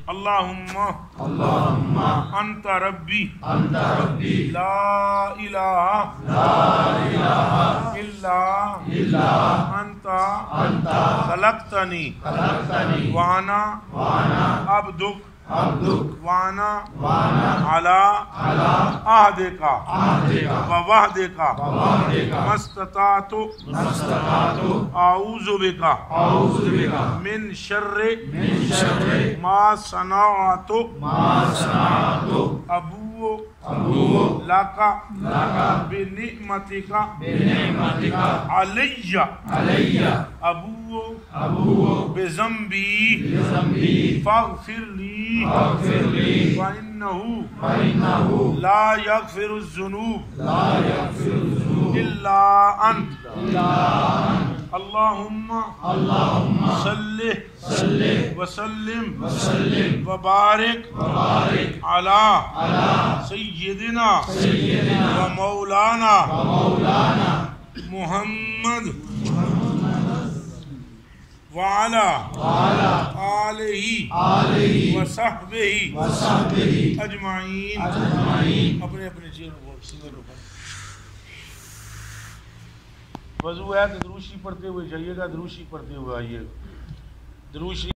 اللہم انت ربی لا الہ الا انت خلقتنی وانا عبدک وانا علی عہدک ووعدک ما استطعت اعوذ بک من شر ما صنعت ابوء لک بنعمتک علی ابوء بذنبی فاغفر لی فإنہ لا یغفر الذنوب الا انت اللہم صلی وسلم وبارک علی سیدنا و مولانا محمد وعلی آلہ وصحبہ اجمعین. اپنے اپنے چہروں کو سینے رکھیں. وضو ہے کہ دروشی پڑھتے ہوئے جائیے گا، دروشی پڑھتے ہوئے آئیے گا. دروشی